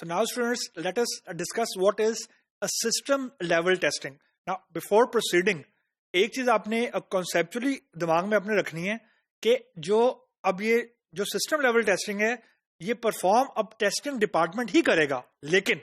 So now students, let us discuss what is a system level testing. Now before proceeding, एक चीज आपने conceptually दिमाग में अपने रखनी है कि ये जो सिस्टम लेवल टेस्टिंग है ये परफॉर्म अब टेस्टिंग डिपार्टमेंट ही करेगा, लेकिन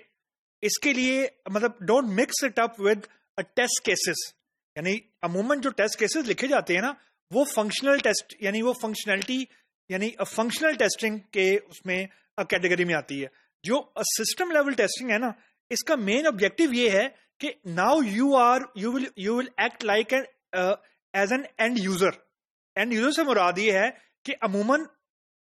इसके लिए मतलब don't mix it up with a test cases. यानी अमूमन जो टेस्ट केसेस लिखे जाते हैं ना वो फंक्शनल टेस्ट यानी वो फंक्शनैलिटी यानी फंक्शनल टेस्टिंग के उसमें कैटेगरी में आती है। जो सिस्टम लेवल टेस्टिंग है ना इसका मेन ऑब्जेक्टिव ये है कि now you will act like as an end user. End user से मुराद ये है कि अमूमन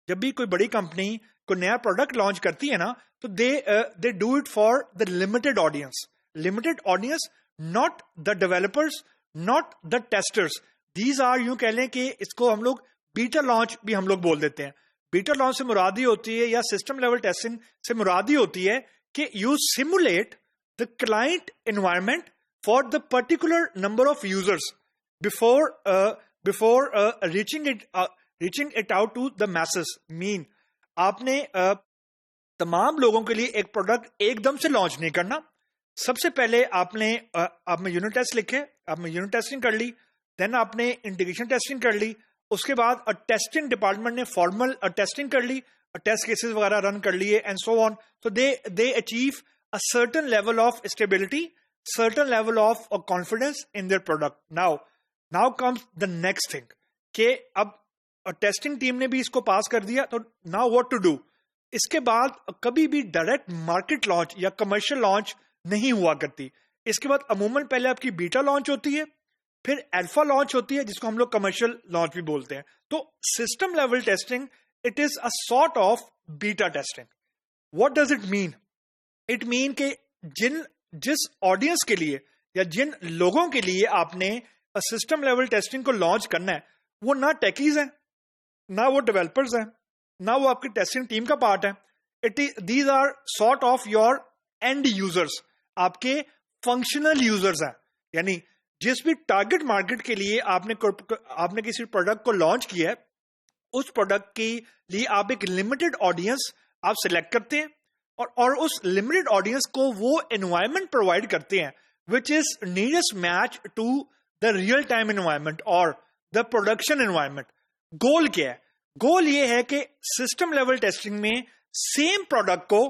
जब भी कोई बड़ी कंपनी कोई नया प्रोडक्ट लॉन्च करती है ना तो they do it for the limited audience, not the developers, not the testers. These are, यूं कह लें कि इसको हम लोग बीटा लॉन्च भी हम लोग बोल देते हैं। बीटा लॉन्च से मुरादी होती है या सिस्टम लेवल टेस्टिंग से मुरादी होती है कि you simulate the client environment for the particular number of users before reaching it out to the masses. Mean आपने तमाम लोगों के लिए एक प्रोडक्ट एकदम से लॉन्च नहीं करना। सबसे पहले आपने यूनिट टेस्ट लिखे, आपने यूनिट टेस्टिंग कर ली, देन आपने इंटीग्रेशन टेस्टिंग कर ली, उसके बाद टेस्टिंग डिपार्टमेंट ने फॉर्मल टेस्टिंग कर ली, टेस्ट केसेस वगैरह रन कर लिए and so on. So they achieve a certain level of stability, certain level of confidence in their product. Now comes the next thing कि अब टेस्टिंग टीम ने भी इसको पास कर दिया, तो नाउ व्हाट टू डू। इसके बाद कभी भी डायरेक्ट मार्केट लॉन्च या कमर्शियल लॉन्च नहीं हुआ करती। इसके बाद अमूमन पहले आपकी बीटा लॉन्च होती है, फिर अल्फा लॉन्च होती है जिसको हम लोग कमर्शियल लॉन्च भी बोलते हैं। तो system level testing it is a sort of beta testing. What does it mean? It mean कि जिस ऑडियंस के लिए या जिन लोगों के लिए आपने सिस्टम लेवल टेस्टिंग को लॉन्च करना है वो ना टेकीज हैं, ना वो डेवलपर्स हैं, ना वो आपकी टेस्टिंग टीम का पार्ट है। These are sort of your end users, आपके फंक्शनल यूजर्स हैं। यानी जिस भी टारगेट मार्केट के लिए आपने किसी प्रोडक्ट को लॉन्च किया है उस प्रोडक्ट के लिए आप एक लिमिटेड ऑडियंस आप सिलेक्ट करते हैं और उस लिमिटेड ऑडियंस को वो एनवायरनमेंट प्रोवाइड करते हैं which is nearest match to the real time environment और द प्रोडक्शन एनवायरनमेंट। गोल क्या है? गोल ये है कि सिस्टम लेवल टेस्टिंग में सेम प्रोडक्ट को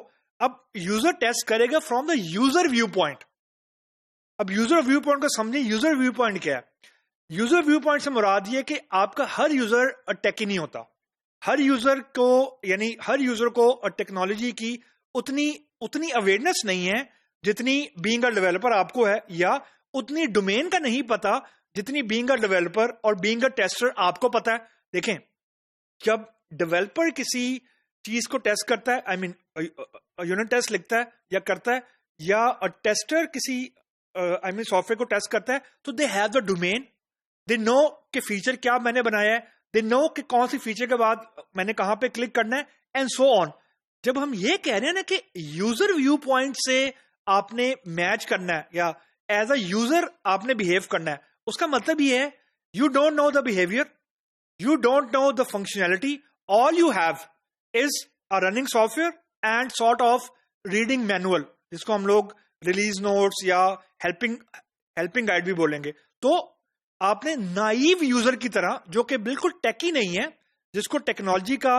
अब यूजर टेस्ट करेगा from the user view point. अब यूजर व्यू पॉइंट को समझिए, यूजर व्यू पॉइंट क्या है? यूजर व्यू पॉइंट से मुराद ये कि आपका हर यूजर टेकी नहीं होता। हर यूजर को टेक्नोलॉजी की उतनी अवेयरनेस नहीं है जितनी बीइंग अ डेवलपर आपको है, या उतनी डोमेन का नहीं पता जितनी बीइंग अ डेवलपर और बीइंग अ टेस्टर आपको पता है। देखें, जब डेवलपर किसी चीज को टेस्ट करता है, आई मीन यूनिट टेस्ट लिखता है या करता है, या टेस्टर किसी सॉफ्टवेयर को टेस्ट करता है, तो they have the domain, they know कि फीचर क्या मैंने बनाया है, दे नो कि कौन सी फीचर के बाद मैंने कहां पे क्लिक करना है एंड सो ऑन। जब हम ये कह रहे हैं ना कि यूजर व्यू पॉइंट से आपने मैच करना है या एज अ यूजर आपने बिहेव करना है, उसका मतलब ये है you don't know the behaviour, you don't know the functionality, all you have is a running software and sort of reading manual, जिसको हम लोग रिलीज नोट्स या हेल्पिंग गाइड भी बोलेंगे। तो आपने नाइव यूजर की तरह, जो कि बिल्कुल टेकी नहीं है, जिसको टेक्नोलॉजी का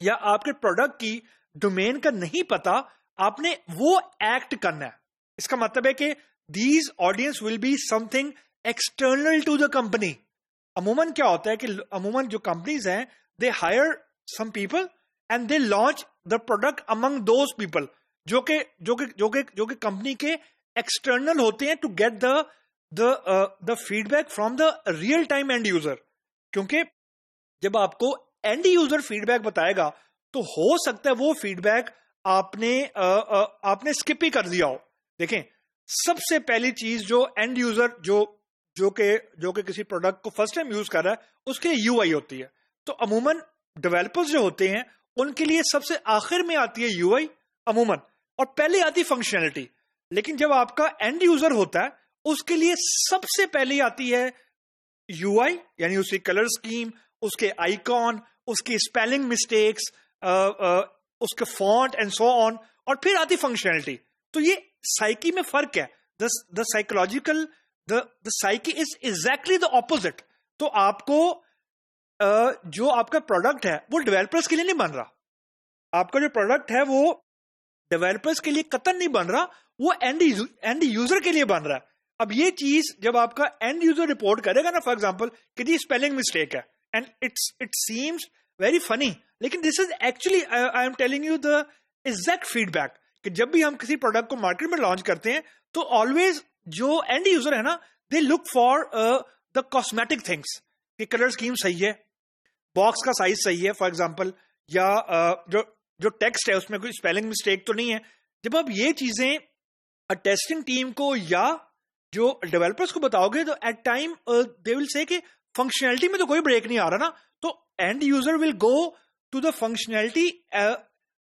या आपके प्रोडक्ट की डोमेन का नहीं पता, आपने वो एक्ट करना है। इसका मतलब है कि these audience will be something external to the company. अमूमन क्या होता है कि अमूमन जो कंपनीज हैं they hire some people and they launch the product among those people जो कि कंपनी के एक्सटर्नल होते हैं to get the feedback from the real time end user. क्योंकि जब आपको एंड यूजर फीडबैक बताएगा तो हो सकता है वो फीडबैक आपने स्किप ही कर दिया हो। देखें, सबसे पहली चीज जो एंड यूजर जो कि किसी प्रोडक्ट को फर्स्ट टाइम यूज कर रहा है उसके यूआई होती है। तो अमूमन डेवलपर्स जो होते हैं उनके लिए सबसे आखिर में आती है यूआई अमूमन, और पहले आती फंक्शनैलिटी। लेकिन जब आपका एंड यूजर होता है उसके लिए सबसे पहले आती है यूआई, यानी उसकी कलर स्कीम, उसके आइकॉन, उसकी स्पेलिंग मिस्टेक्स, उसके फॉन्ट एंड सो ऑन, और फिर आती फंक्शनैलिटी। तो ये साइकी में फर्क है। The psychological the psyche is exactly the opposite. तो आपको जो आपका प्रोडक्ट है वो डेवलपर्स के लिए नहीं बन रहा, आपका जो प्रोडक्ट है वो डेवलपर्स के लिए कतई नहीं बन रहा, वो एंड यूजर के लिए बन रहा है। अब ये चीज जब आपका एंड यूजर रिपोर्ट करेगा ना, फॉर एग्जांपल कि जी स्पेलिंग मिस्टेक है, and it seems very funny, लेकिन this is actually I am telling you the exact feedback कि जब भी हम किसी प्रोडक्ट को मार्केट में लॉन्च करते हैं तो ऑलवेज जो एंड यूजर है ना, they look for the cosmetic things कि कलर स्कीम सही है, बॉक्स का साइज सही है फॉर एग्जांपल, या जो टेक्स्ट है उसमें कोई स्पेलिंग मिस्टेक तो नहीं है। जब आप ये चीजें टेस्टिंग टीम को या जो डेवलपर्स को बताओगे तो at time they will say कि फंक्शनैलिटी में तो कोई ब्रेक नहीं आ रहा ना, तो end user will go to the functionality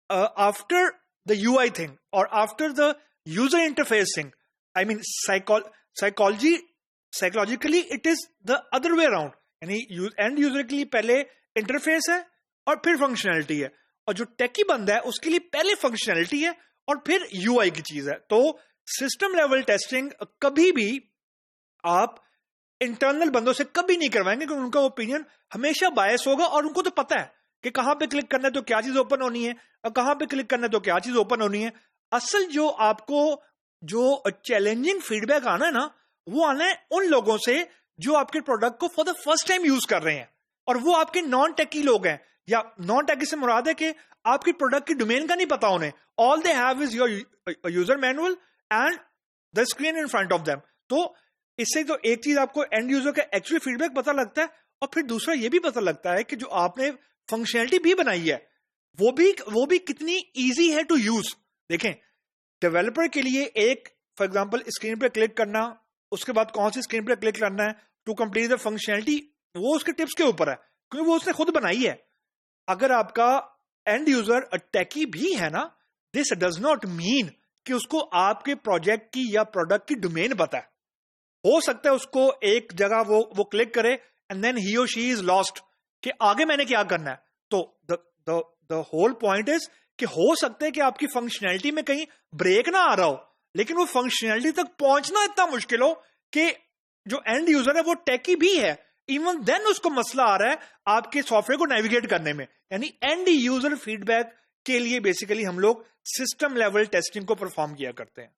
after the UI thing और after the user interface thing. I mean psychologically it is the other way around, यानी एंड यूजर के लिए पहले इंटरफेस है और फिर फंक्शनैलिटी है, और जो टेकी बंदा है उसके लिए पहले फंक्शनैलिटी है और फिर यूआई की चीज है। तो सिस्टम लेवल टेस्टिंग कभी भी आप इंटरनल बंदों से कभी नहीं करवाएंगे, क्योंकि उनका ओपिनियन हमेशा बायस होगा, और उनको तो पता है कि कहां पे क्लिक करना है तो क्या चीज ओपन होनी है और कहां पे क्लिक करना है तो क्या चीज ओपन होनी है। असल जो आपको जो चैलेंजिंग फीडबैक आना है ना, वो आना है उन लोगों से जो आपके प्रोडक्ट को for the first time use कर रहे हैं, और वो आपके नॉन टेकी लोग हैं, या नॉन टेकी से मुराद है कि आपकी प्रोडक्ट की डोमेन का नहीं पता उन्हें, all they have is your user manual and the screen in front of them. तो इससे तो एक चीज आपको एंड यूजर का एक्चुअल फीडबैक पता लगता है, और फिर दूसरा ये भी पता लगता है कि जो आपने फंक्शनैलिटी भी बनाई है वो भी कितनी इजी है टू यूज। देखें, डेवलपर के लिए एक फॉर एग्जांपल स्क्रीन पे क्लिक करना, उसके बाद कौन सी स्क्रीन पे क्लिक करना है टू कंप्लीट द फंक्शनैलिटी, वो उसके टिप्स के ऊपर है, क्योंकि वो उसने खुद बनाई है। अगर आपका एंड यूजर टेकी भी है ना, दिस डज नॉट मीन कि उसको आपके प्रोजेक्ट की या प्रोडक्ट की डोमेन पता है। हो सकता है उसको एक जगह वो क्लिक करे एंड देन ही और शी इज लॉस्ट कि आगे मैंने क्या करना है। तो द होल पॉइंट इज कि हो सकता है कि आपकी फंक्शनैलिटी में कहीं ब्रेक ना आ रहा हो, लेकिन वो फंक्शनैलिटी तक पहुंचना इतना मुश्किल हो कि जो एंड यूजर है वो टेकी भी है, इवन देन उसको मसला आ रहा है आपके सॉफ्टवेयर को नेविगेट करने में। यानी एंड यूजर फीडबैक के लिए बेसिकली हम लोग सिस्टम लेवल टेस्टिंग को परफॉर्म किया करते हैं।